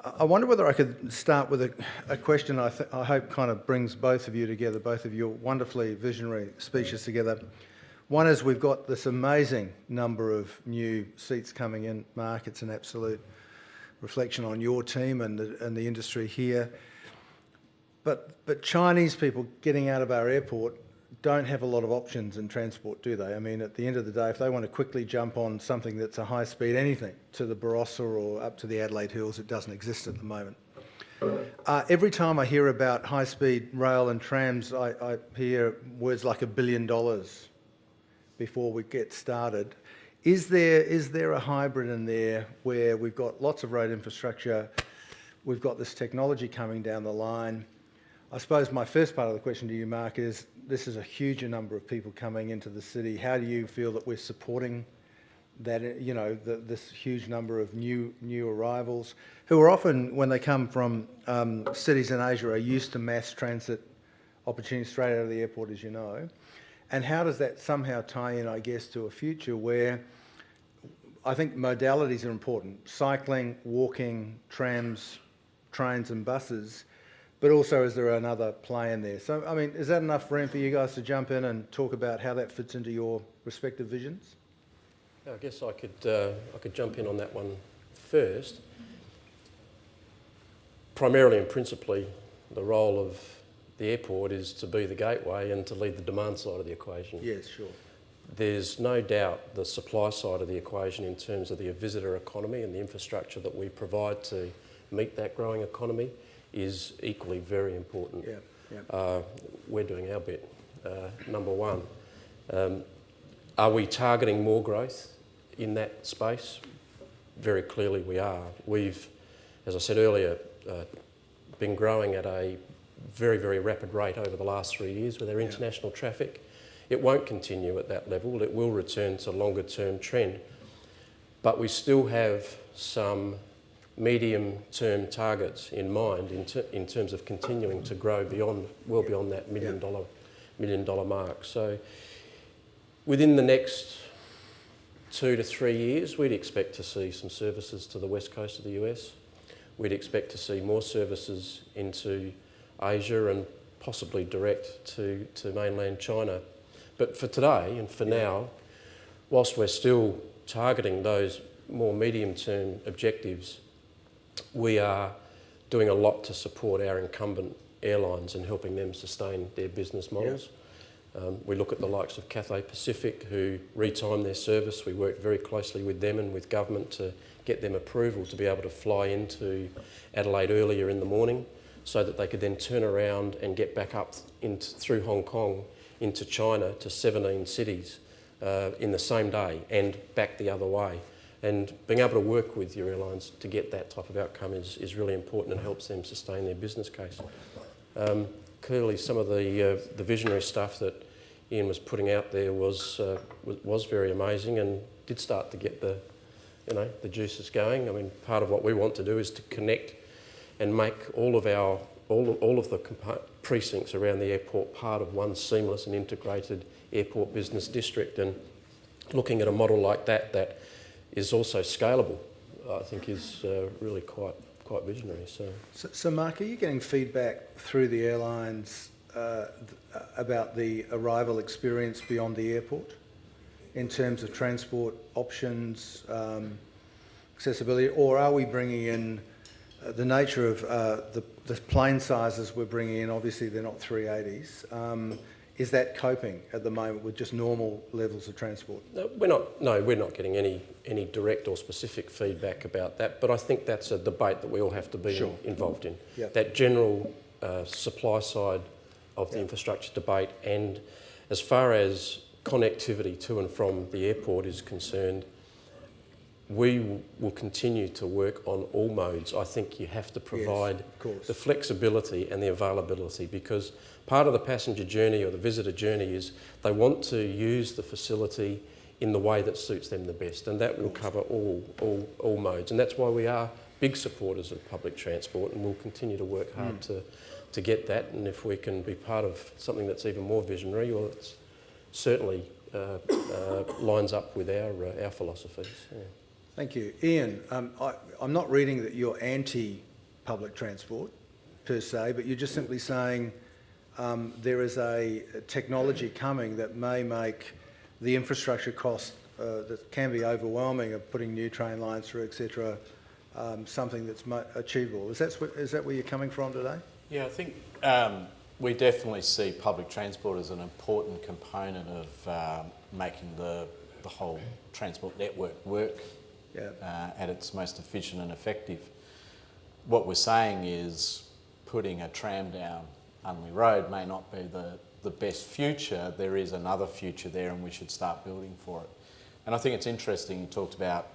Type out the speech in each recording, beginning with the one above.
I wonder whether I could start with a question I hope kind of brings both of you together, both of your wonderfully visionary speeches together. One is we've got this amazing number of new seats coming in. Mark, it's an absolute reflection on your team and the industry here. But Chinese people getting out of our airport don't have a lot of options in transport, do they? I mean, at the end of the day, if they want to quickly jump on something that's a high-speed anything to the Barossa or up to the Adelaide Hills, it doesn't exist at the moment. Every time I hear about high-speed rail and trams, I hear words like $1 billion before we get started. Is there a hybrid in there where we've got lots of road infrastructure, we've got this technology coming down the line? I suppose my first part of the question to you, Mark, is this is a huge number of people coming into the city. How do you feel that we're supporting that, you know, this huge number of new arrivals who are often, when they come from cities in Asia, are used to mass transit opportunities straight out of the airport, as you know? And how does that somehow tie in, I guess, to a future where I think modalities are important? Cycling, walking, trams, trains and buses. But also, is there another play in there? So, I mean, is that enough room for you guys to jump in and talk about how that fits into your respective visions? Yeah, I guess I could jump in on that one first. Primarily and principally, the role of the airport is to be the gateway and to lead the demand side of the equation. Yes, sure. There's no doubt the supply side of the equation in terms of the visitor economy and the infrastructure that we provide to meet that growing economy is equally very important. Yeah. We're doing our bit, number one. Are we targeting more growth in that space? Very clearly we are. We've, as I said earlier, been growing at a very, very rapid rate over the last 3 years with our international traffic. It won't continue at that level. It will return to longer term trend. But we still have some medium-term targets in mind in terms of continuing to grow well beyond that million dollar mark. So within the next 2 to 3 years, we'd expect to see some services to the west coast of the US. We'd expect to see more services into Asia and possibly direct to mainland China. But for today and for now, whilst we're still targeting those more medium-term objectives, we are doing a lot to support our incumbent airlines and helping them sustain their business models. We look at the likes of Cathay Pacific, who retime their service. We work very closely with them and with government to get them approval to be able to fly into Adelaide earlier in the morning so that they could then turn around and get back up through Hong Kong into China to 17 cities in the same day and back the other way. And being able to work with your airlines to get that type of outcome is really important and helps them sustain their business case. Clearly, some of the visionary stuff that Ian was putting out there was very amazing and did start to get the juices going. I mean, part of what we want to do is to connect and make all of the precincts around the airport part of one seamless and integrated airport business district. And looking at a model like that is also scalable, I think is really quite visionary. So Mark, are you getting feedback through the airlines about the arrival experience beyond the airport in terms of transport options, accessibility, or are we bringing in the nature of the plane sizes we're bringing in? Obviously they're not 380s. Is that coping at the moment with just normal levels of transport? No, we're not getting any direct or specific feedback about that, but I think that's a debate that we all have to be involved in. Yep. That general supply side of the infrastructure debate, and as far as connectivity to and from the airport is concerned, we will continue to work on all modes. I think you have to provide the flexibility and the availability, because part of the passenger journey or the visitor journey is they want to use the facility in the way that suits them the best, and that will cover all modes. And that's why we are big supporters of public transport, and we'll continue to work hard to get that. And if we can be part of something that's even more visionary, well, it's certainly lines up with our philosophies. Yeah. Thank you. Ian, I'm not reading that you're anti public transport per se, but you're just simply saying there is a technology coming that may make the infrastructure cost that can be overwhelming of putting new train lines through, etc., something that's achievable. Is that where you're coming from today? Yeah, I think we definitely see public transport as an important component of making the whole transport network work at its most efficient and effective. What we're saying is putting a tram down Unley Road may not be the best future. There is another future there and we should start building for it. And I think it's interesting you talked about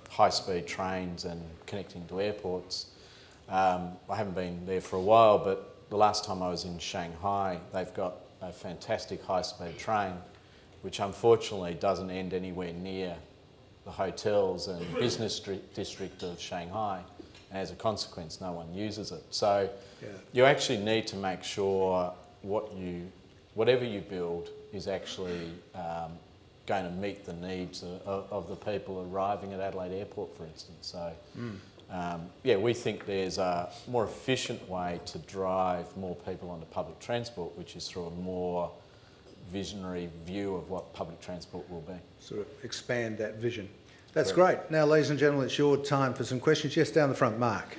high-speed trains and connecting to airports. I haven't been there for a while, but the last time I was in Shanghai, they've got a fantastic high-speed train, which unfortunately doesn't end anywhere near the hotels and business district of Shanghai. And as a consequence, no one uses it. So you actually need to make sure whatever you build is actually going to meet the needs of the people arriving at Adelaide Airport, for instance. So, we think there's a more efficient way to drive more people onto public transport, which is through a more visionary view of what public transport will be. Sort of expand that vision. That's great. Now, ladies and gentlemen, it's your time for some questions. Yes, down the front, Mark.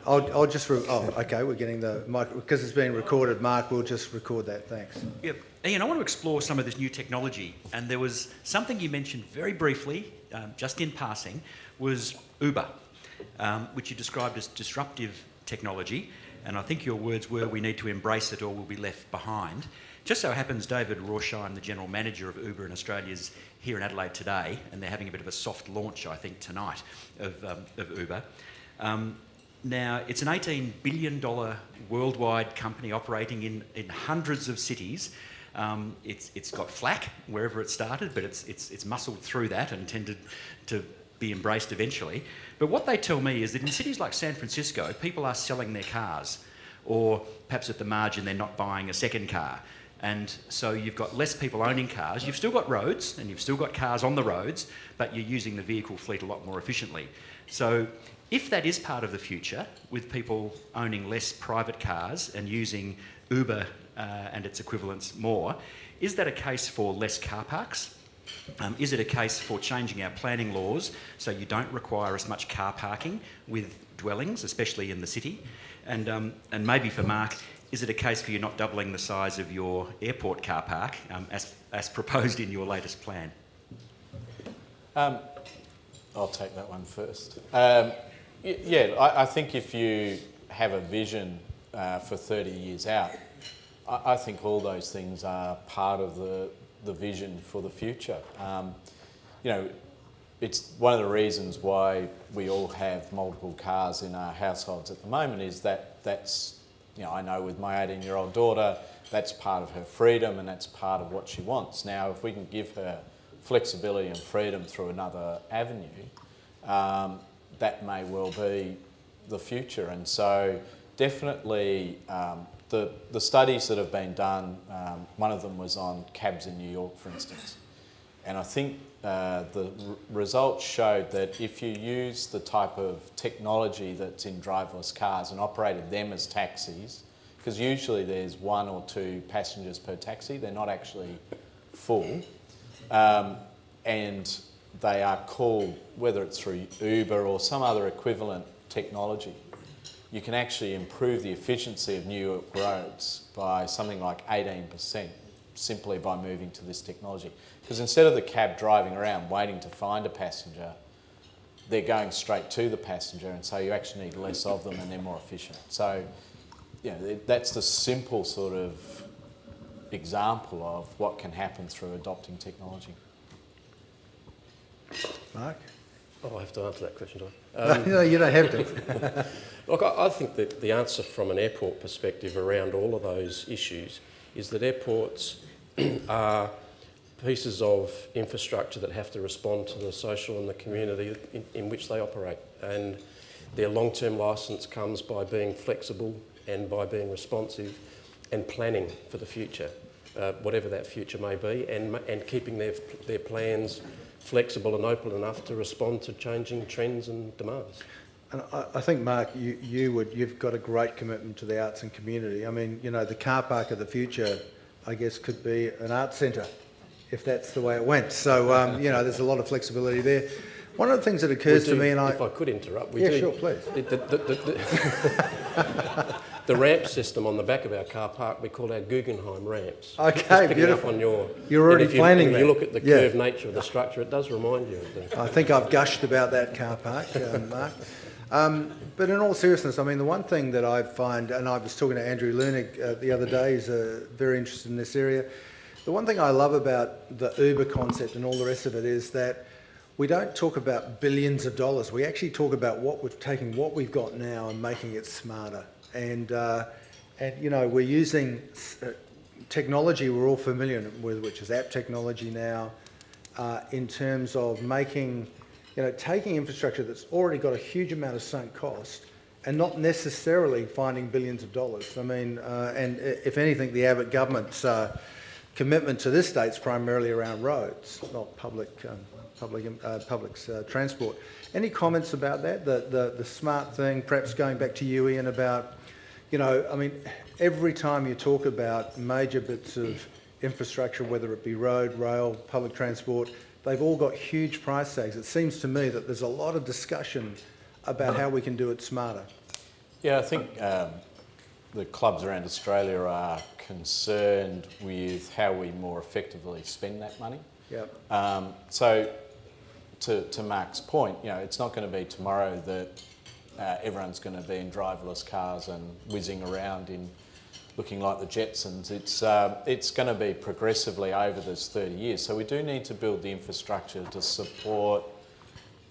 Okay, we're getting the mic, because it's being recorded, Mark, we'll just record that, thanks. Yep. Ian, I want to explore some of this new technology, and there was something you mentioned very briefly, just in passing, was Uber, which you described as disruptive technology, and I think your words were, we need to embrace it or we'll be left behind. Just so happens David Rorsheim, the General Manager of Uber in Australia, is here in Adelaide today, and they're having a bit of a soft launch, I think, tonight of Uber. Now, it's an $18 billion worldwide company operating in hundreds of cities. It's got flack wherever it started, but it's muscled through that and tended to be embraced eventually. But what they tell me is that in cities like San Francisco, people are selling their cars, or perhaps at the margin they're not buying a second car. And so you've got less people owning cars. You've still got roads and you've still got cars on the roads, but you're using the vehicle fleet a lot more efficiently. So if that is part of the future, with people owning less private cars and using Uber and its equivalents more, is that a case for less car parks? Is it a case for changing our planning laws so you don't require as much car parking with dwellings, especially in the city? And maybe for Mark, is it a case for you not doubling the size of your airport car park as proposed in your latest plan? I'll take that one first. I think if you have a vision for 30 years out, I think all those things are part of the vision for the future. It's one of the reasons why we all have multiple cars in our households at the moment is that's, I know with my 18-year-old daughter, that's part of her freedom and that's part of what she wants. Now, if we can give her flexibility and freedom through another avenue, that may well be the future. And so definitely the studies that have been done, one of them was on cabs in New York, for instance. And I think the results showed that if you use the type of technology that's in driverless cars and operated them as taxis, because usually there's 1 or 2 passengers per taxi, they're not actually full, and they are called, whether it's through Uber or some other equivalent technology, you can actually improve the efficiency of New York roads by something like 18% simply by moving to this technology. Because instead of the cab driving around waiting to find a passenger, they're going straight to the passenger, and so you actually need less of them and they're more efficient. So, that's the simple sort of example of what can happen through adopting technology. Mark? Oh, I have to answer that question, do I? No, you don't have to. Look, I think that the answer from an airport perspective around all of those issues is that airports are pieces of infrastructure that have to respond to the social and the community in which they operate. And their long-term licence comes by being flexible and by being responsive and planning for the future, whatever that future may be, and keeping their plans flexible and open enough to respond to changing trends and demands. And I think, Mark, you've got a great commitment to the arts and community. I mean, you know, the car park of the future, I guess, could be an art centre, if that's the way it went. So, you know, there's a lot of flexibility there. One of the things that occurs to me, and if I could interrupt, sure, please. The ramp system on the back of our car park, we call our Guggenheim ramps. Okay, beautiful. You're already planning that. If you look at the curved nature of the structure, it does remind you of the... I think I've gushed about that car park, Mark. But in all seriousness, I mean, the one thing that I find, and I was talking to Andrew Lunig the other day, who's very interested in this area. The one thing I love about the Uber concept and all the rest of it is that we don't talk about billions of dollars. We actually talk about taking what we've got now and making it smarter. And you know, we're using technology we're all familiar with, which is app technology now, in terms of making, you know, taking infrastructure that's already got a huge amount of sunk cost and not necessarily finding billions of dollars. I mean, and if anything, the Abbott government's commitment to this state's primarily around roads, not public transport. Any comments about that? The smart thing, perhaps going back to you, Ian, about, you know, I mean, every time you talk about major bits of infrastructure, whether it be road, rail, public transport, they've all got huge price tags. It seems to me that there's a lot of discussion about how we can do it smarter. Yeah, I think the clubs around Australia are concerned with how we more effectively spend that money. Yep. So to Mark's point, you know, it's not going to be tomorrow that everyone's going to be in driverless cars and whizzing around in looking like the Jetsons. It's going to be progressively over this 30 years. So we do need to build the infrastructure to support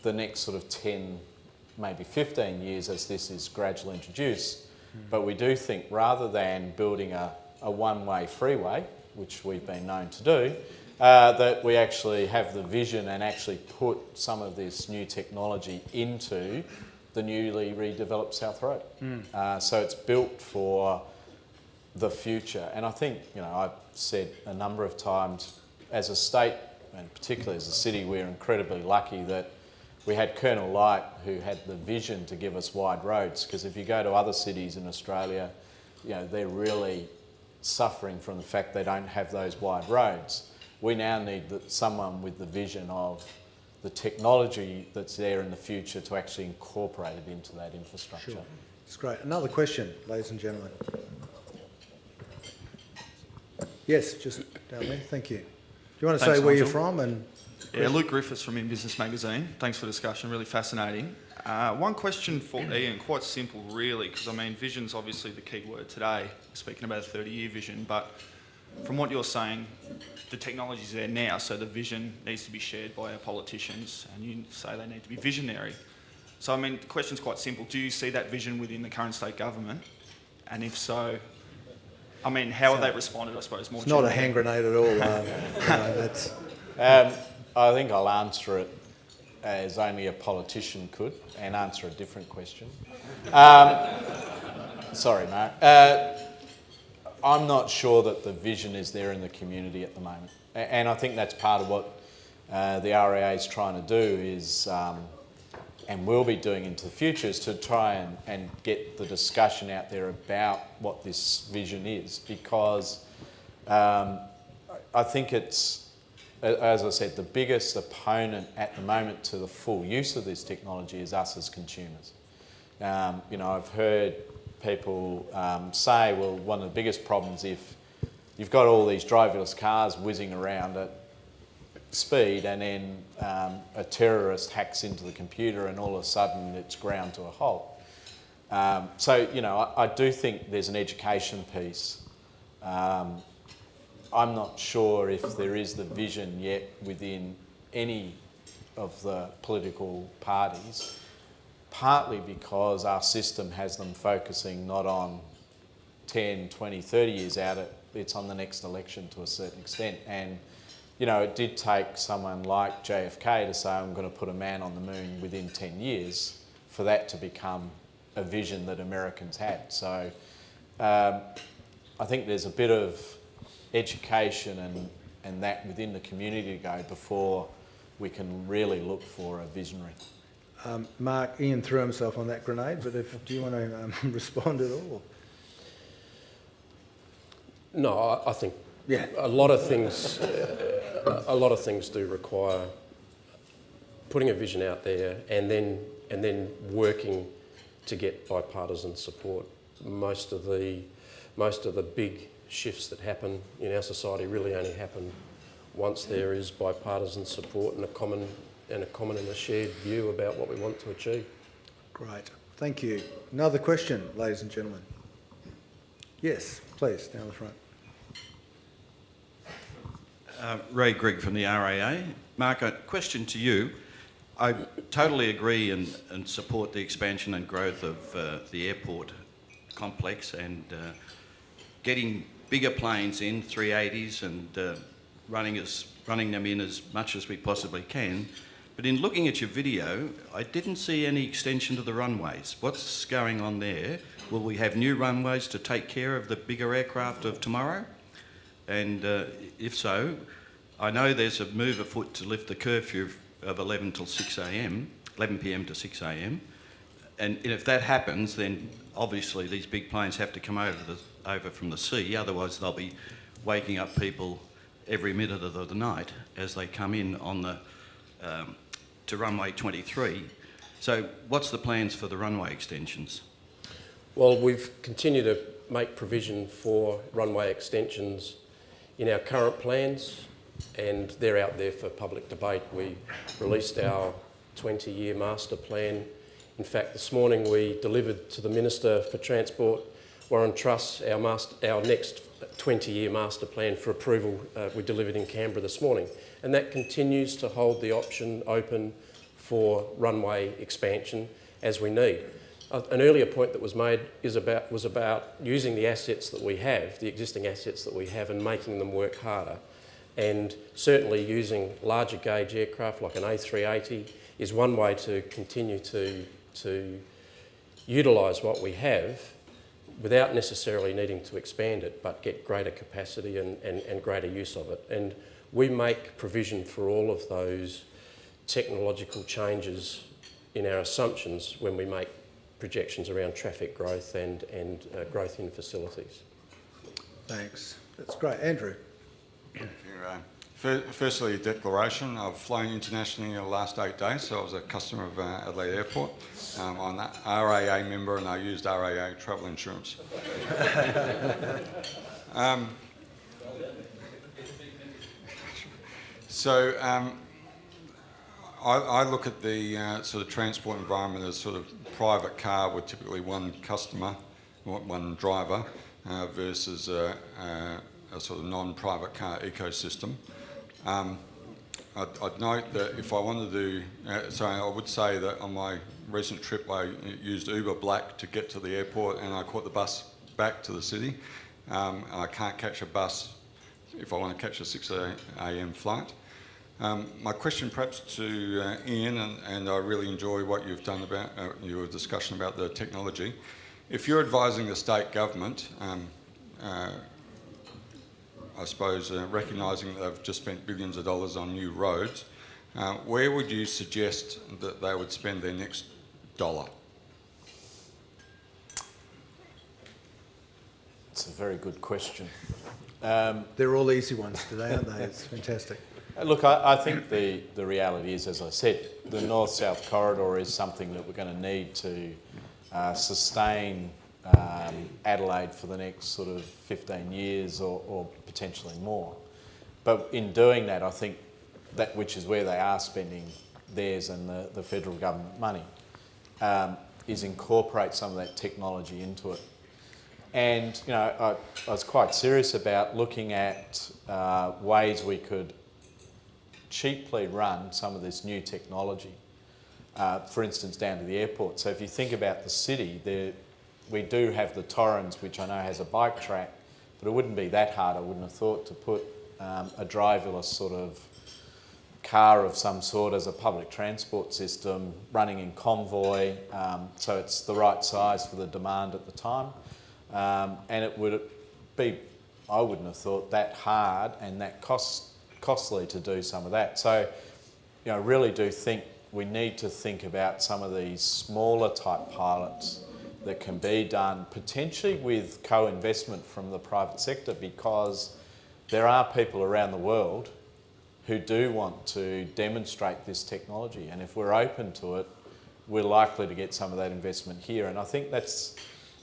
the next sort of 10, maybe 15 years as this is gradually introduced. But we do think rather than building a one-way freeway, which we've been known to do, that we actually have the vision and actually put some of this new technology into the newly redeveloped South Road. So it's built for the future. And I think, you know, I've said a number of times, as a state, and particularly as a city, we're incredibly lucky that we had Colonel Light, who had the vision to give us wide roads, because if you go to other cities in Australia, you know, they're really suffering from the fact they don't have those wide roads. We now need someone with the vision of the technology that's there in the future to actually incorporate it into that infrastructure. Sure. It's great. Another question, ladies and gentlemen. Yes, just down there. Thank you. Do you want to say where you're from? And yeah, Luke Griffiths from In Business Magazine. Thanks for the discussion, really fascinating. One question for Ian, quite simple really, because I mean vision's obviously the key word today, speaking about a 30-year vision, but from what you're saying, the technology's there now, so the vision needs to be shared by our politicians, and you say they need to be visionary. So I mean, the question's quite simple. Do you see that vision within the current state government? And if so, I mean, how have they responded, I suppose, more generally? Not a hand grenade at all. No, that's... I think I'll answer it as only a politician could and answer a different question. Sorry, Mark. I'm not sure that the vision is there in the community at the moment. And I think that's part of what the REA is trying to do is, and will be doing into the future, is to try and get the discussion out there about what this vision is. Because I think it's, as I said, the biggest opponent at the moment to the full use of this technology is us as consumers. You know, I've heard people say, well, one of the biggest problems if you've got all these driverless cars whizzing around at speed and then a terrorist hacks into the computer and all of a sudden it's ground to a halt. So, you know, I do think there's an education piece. I'm not sure if there is the vision yet within any of the political parties, partly because our system has them focusing not on 10, 20, 30 years out, it's on the next election to a certain extent. And, you know, it did take someone like JFK to say, I'm going to put a man on the moon within 10 years for that to become a vision that Americans had. So I think there's a bit of education and that within the community to go before we can really look for a visionary. Mark, Ian threw himself on that grenade, but do you want to respond at all? No, I think Yeah. a lot of things do require putting a vision out there and then working to get bipartisan support. Most of the big shifts that happen in our society really only happen once there is bipartisan support and a common and a shared view about what we want to achieve. Great, thank you. Another question, ladies and gentlemen. Yes, please, down the front. Ray Grigg from the RAA. Mark, a question to you. I totally agree and support the expansion and growth of the airport complex and getting bigger planes in, 380s, and running them in as much as we possibly can. But in looking at your video, I didn't see any extension to the runways. What's going on there? Will we have new runways to take care of the bigger aircraft of tomorrow? And if so, I know there's a move afoot to lift the curfew of 11 p.m. to 6 a.m. And if that happens, then obviously these big planes have to come over from the sea, otherwise they'll be waking up people every minute of the night as they come in on the to runway 23. So what's the plans for the runway extensions? Well, we've continued to make provision for runway extensions in our current plans, and they're out there for public debate. We released our 20-year master plan. In fact, this morning we delivered to the Minister for Transport, Warren Truss, our next 20-year master plan for approval. We delivered in Canberra this morning, and that continues to hold the option open for runway expansion as we need. An earlier point that was made was about using the assets that we have, the existing assets that we have, and making them work harder. And certainly using larger gauge aircraft like an A380 is one way to continue to utilise what we have without necessarily needing to expand it, but get greater capacity and greater use of it. And we make provision for all of those technological changes in our assumptions when we make projections around traffic growth and growth in facilities. Thanks. That's great. Andrew? Thank you. Firstly, a declaration. I've flown internationally in the last 8 days, so I was a customer of Adelaide Airport. I'm an RAA member and I used RAA travel insurance. I look at the sort of transport environment as sort of private car with typically one customer, one driver, versus a sort of non-private car ecosystem. I'd note that if I wanted to do, I would say that on my recent trip I used Uber Black to get to the airport and I caught the bus back to the city. I can't catch a bus if I want to catch a 6 a.m. flight. My question perhaps to Ian, and I really enjoy what you've done about your discussion about the technology. If you're advising the state government, I suppose recognising that they've just spent billions of dollars on new roads, where would you suggest that they would spend their next dollar? It's a very good question. They're all easy ones today, aren't they? It's fantastic. Look, I think the reality is, as I said, the north-south corridor is something that we're going to need to sustain Adelaide for the next sort of 15 years or potentially more. But in doing that, I think that which is where they are spending theirs and the federal government money, is incorporate some of that technology into it. And, you know, I was quite serious about looking at ways we could cheaply run some of this new technology, for instance, down to the airport. So if you think about the city, we do have the Torrens, which I know has a bike track, but it wouldn't be that hard, I wouldn't have thought, to put a driverless sort of car of some sort as a public transport system running in convoy, so it's the right size for the demand at the time. And it would be, I wouldn't have thought, that hard and that costly to do some of that. So really do think we need to think about some of these smaller type pilots that can be done potentially with co-investment from the private sector, because there are people around the world who do want to demonstrate this technology, and if we're open to it, we're likely to get some of that investment here. And I think that's,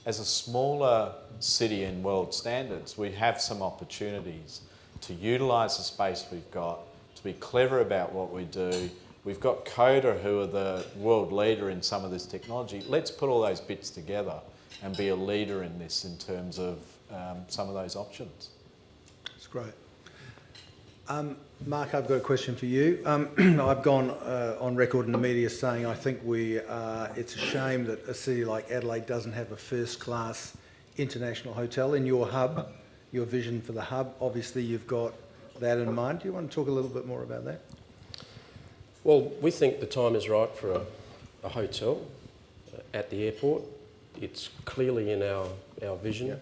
as a smaller city in world standards, we have some opportunities to utilise the space we've got, to be clever about what we do. We've got Coda, who are the world leader in some of this technology. Let's put all those bits together and be a leader in this in terms of some of those options. That's great. Mark, I've got a question for you. I've gone on record in the media saying I think it's a shame that a city like Adelaide doesn't have a first-class international hotel. In your hub, your vision for the hub, obviously you've got that in mind. Do you want to talk a little bit more about that? Well, we think the time is right for a hotel at the airport. It's clearly in our vision. Yeah.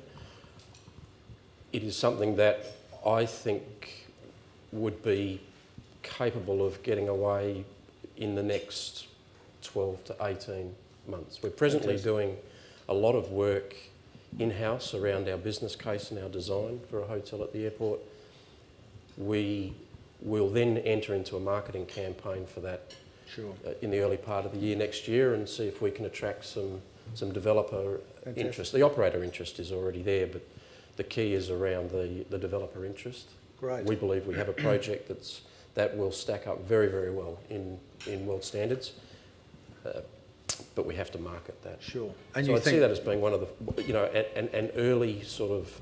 It is something that I think would be capable of getting away in the next 12 to 18 months. We're presently doing a lot of work in-house around our business case and our design for a hotel at the airport. We will then enter into a marketing campaign for that in the early part of the year next year, and see if we can attract some developer interest. The operator interest is already there, but the key is around the developer interest. Great. We believe we have a project that will stack up very, very well in world standards, but we have to market that. Sure. And so you I'd see that as being one of the, an early sort of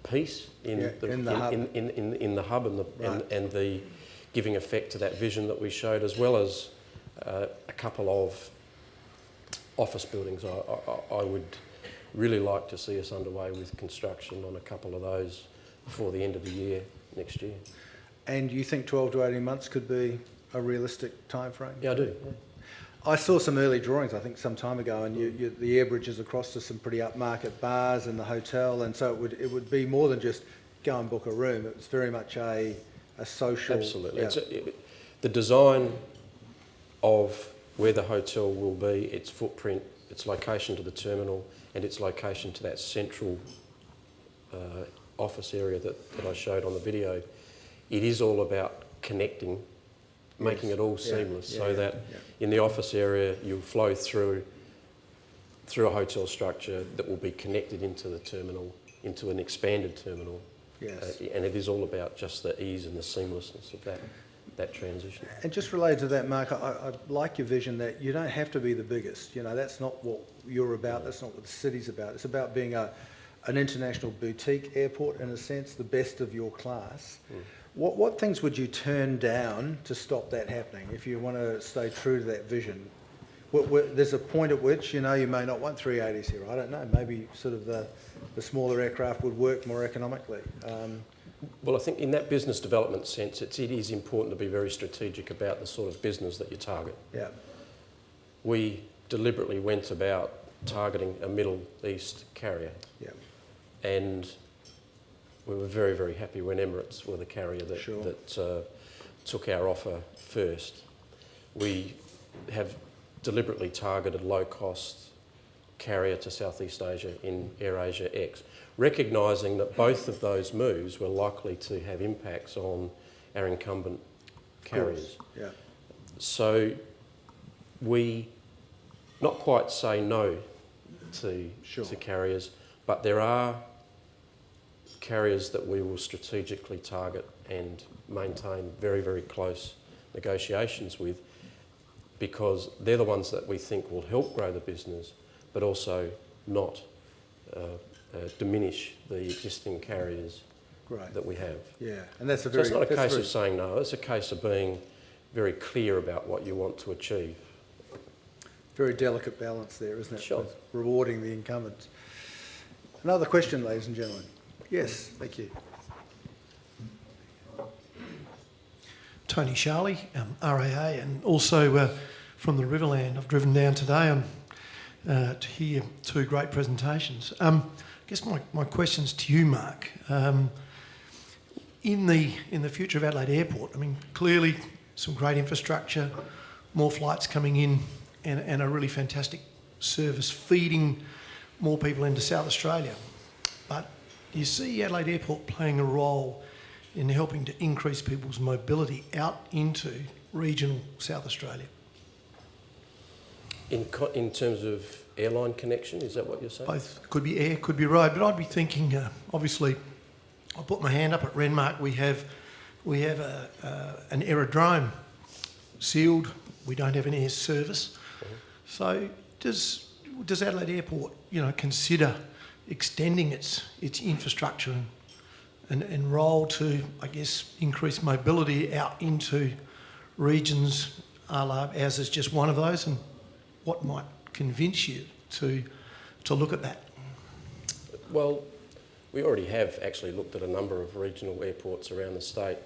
piece in the hub and the giving effect to that vision that we showed, as well as a couple of office buildings. I would really like to see us underway with construction on a couple of those before the end of the year next year. And you think 12 to 18 months could be a realistic time frame? Yeah, I do. Yeah. I saw some early drawings, I think, some time ago, and the air bridges across to some pretty upmarket bars and the hotel, and so it would be more than just go and book a room. It was very much a social... Absolutely. Yeah. The design of where the hotel will be, its footprint, its location to the terminal, and its location to that central office area that I showed on the video, it is all about connecting, making it all seamless, so that in the office area you'll flow through a hotel structure that will be connected into the terminal, into an expanded terminal. Yes. And it is all about just the ease and the seamlessness of that transition. And just related to that, Mark, I like your vision that you don't have to be the biggest. You know, that's not what you're about, that's not what the city's about. It's about being an international boutique airport, in a sense, the best of your class. What things would you turn down to stop that happening if you want to stay true to that vision? There's a point at which, you may not want 380s here. I don't know. Maybe sort of the smaller aircraft would work more economically. Well, I think in that business development sense, it is important to be very strategic about the sort of business that you target. Yeah. We deliberately went about targeting a Middle East carrier. Yeah. And we were very, very happy when Emirates were the carrier that took our offer first. We have deliberately targeted low-cost carrier to Southeast Asia in AirAsia X, recognising that both of those moves were likely to have impacts on our incumbent carriers. Yeah. So we not quite say no to carriers, but there are carriers that we will strategically target and maintain very, very close negotiations with, because they're the ones that we think will help grow the business, but also not diminish the existing carriers that we have. Yeah, and that's so it's not a case of saying no, it's a case of being very clear about what you want to achieve. Very delicate balance there, isn't it? Sure. With rewarding the incumbents. Another question, ladies and gentlemen. Yes, thank you. Tony Sharley, RAA, and also from the Riverland. I've driven down today to hear two great presentations. I guess my question's to you, Mark. In the future of Adelaide Airport, I mean, clearly some great infrastructure, more flights coming in, and a really fantastic service feeding more people into South Australia. But do you see Adelaide Airport playing a role in helping to increase people's mobility out into regional South Australia? In terms of airline connection, is that what you're saying? Both. Could be air, could be road, but I'd be thinking, obviously, I'll put my hand up at Renmark. We have an aerodrome sealed. We don't have an air service. So does Adelaide Airport, consider extending its infrastructure and role to, I guess, increase mobility out into regions, ours is just one of those, and what might convince you to look at that? Well, we already have actually looked at a number of regional airports around the state.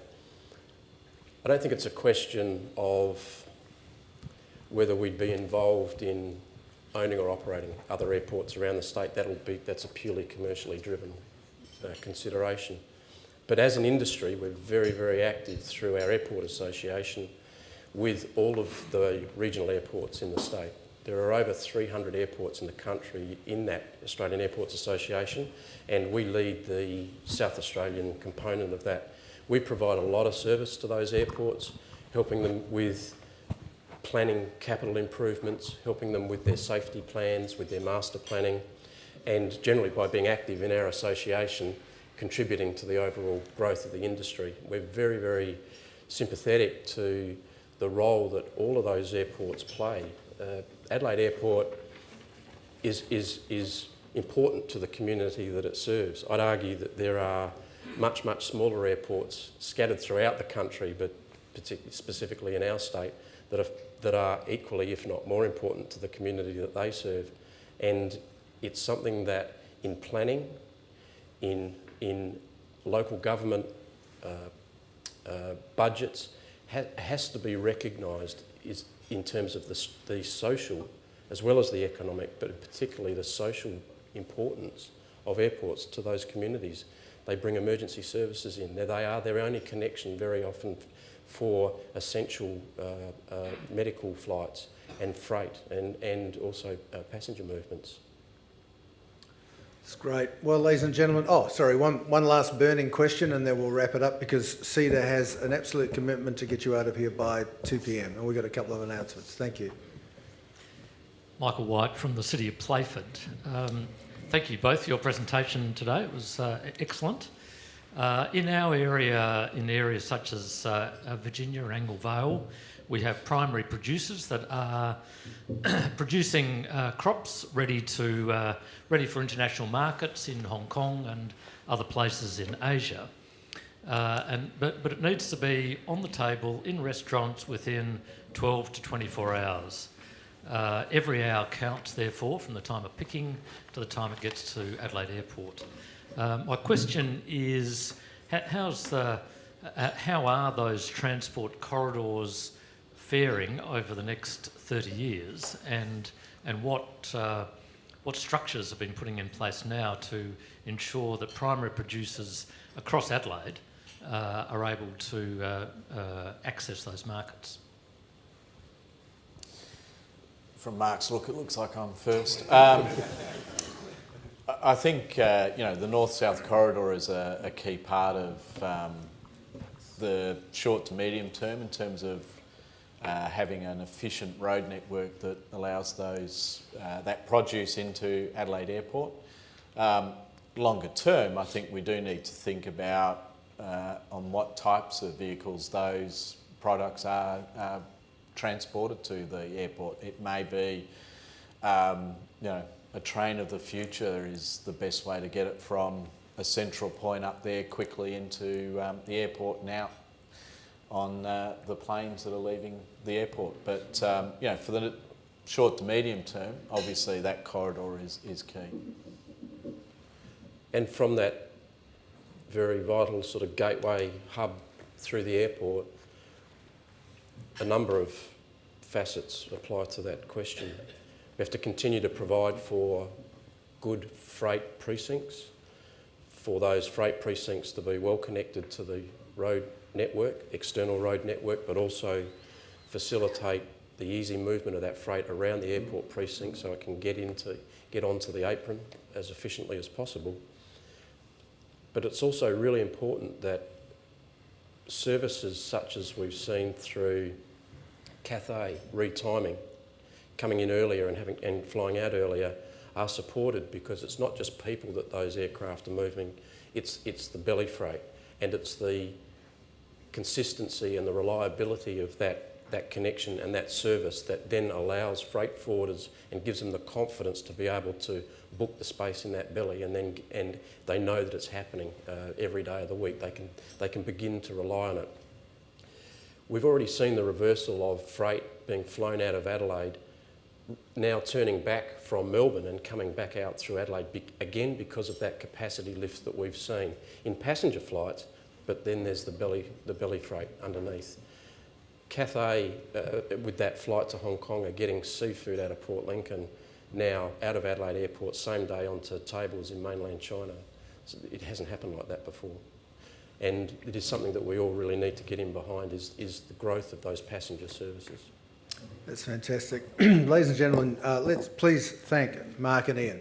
I don't think it's a question of whether we'd be involved in owning or operating other airports around the state. That's a purely commercially driven consideration. But as an industry, we're very, very active through our airport association with all of the regional airports in the state. There are over 300 airports in the country in that Australian Airports Association, and we lead the South Australian component of that. We provide a lot of service to those airports, helping them with planning capital improvements, helping them with their safety plans, with their master planning, and generally by being active in our association, contributing to the overall growth of the industry. We're very, very sympathetic to the role that all of those airports play. Adelaide Airport is important to the community that it serves. I'd argue that there are much, much smaller airports scattered throughout the country, but particularly specifically in our state, that are equally, if not more important to the community that they serve. And it's something that in planning, in local government budgets, has to be recognised in terms of the social as well as the economic, but particularly the social importance of airports to those communities. They bring emergency services in. They are their only connection very often for essential medical flights and freight and also passenger movements. That's great. Well, ladies and gentlemen, one last burning question and then we'll wrap it up, because CEDA has an absolute commitment to get you out of here by 2 p.m. and we've got a couple of announcements. Thank you. Michael White from the City of Playford. Thank you both for your presentation today. It was excellent. In our area, in areas such as Virginia and Angle Vale, we have primary producers that are producing crops ready for international markets in Hong Kong and other places in Asia. But it needs to be on the table in restaurants within 12 to 24 hours. Every hour counts, therefore, from the time of picking to the time it gets to Adelaide Airport. My question is, how are those transport corridors faring over the next 30 years, and what structures have been putting in place now to ensure that primary producers across Adelaide are able to access those markets? From Mark's look, it looks like I'm first. I think the north-south corridor is a key part of the short to medium term in terms of having an efficient road network that allows that produce into Adelaide Airport. Longer term, I think we do need to think about on what types of vehicles those products are transported to the airport. It may be, a train of the future is the best way to get it from a central point up there quickly into the airport and out on the planes that are leaving the airport. But for the short to medium term, obviously that corridor is key. And from that very vital sort of gateway hub through the airport, a number of facets apply to that question. We have to continue to provide for good freight precincts, for those freight precincts to be well connected to the road network, external road network, but also facilitate the easy movement of that freight around the airport precinct so it can get onto the apron as efficiently as possible. But it's also really important that services such as we've seen through Cathay retiming, coming in earlier and flying out earlier, are supported, because it's not just people that those aircraft are moving, it's the belly freight, and it's the consistency and the reliability of that connection and that service that then allows freight forwarders and gives them the confidence to be able to book the space in that belly, and they know that it's happening every day of the week. They can begin to rely on it. We've already seen the reversal of freight being flown out of Adelaide, now turning back from Melbourne and coming back out through Adelaide, again because of that capacity lift that we've seen in passenger flights, but then there's the belly freight underneath. Cathay, with that flight to Hong Kong, are getting seafood out of Port Lincoln now out of Adelaide Airport, same day onto tables in mainland China. So it hasn't happened like that before. And it is something that we all really need to get in behind, is the growth of those passenger services. That's fantastic. Ladies and gentlemen, let's please thank Mark and Ian.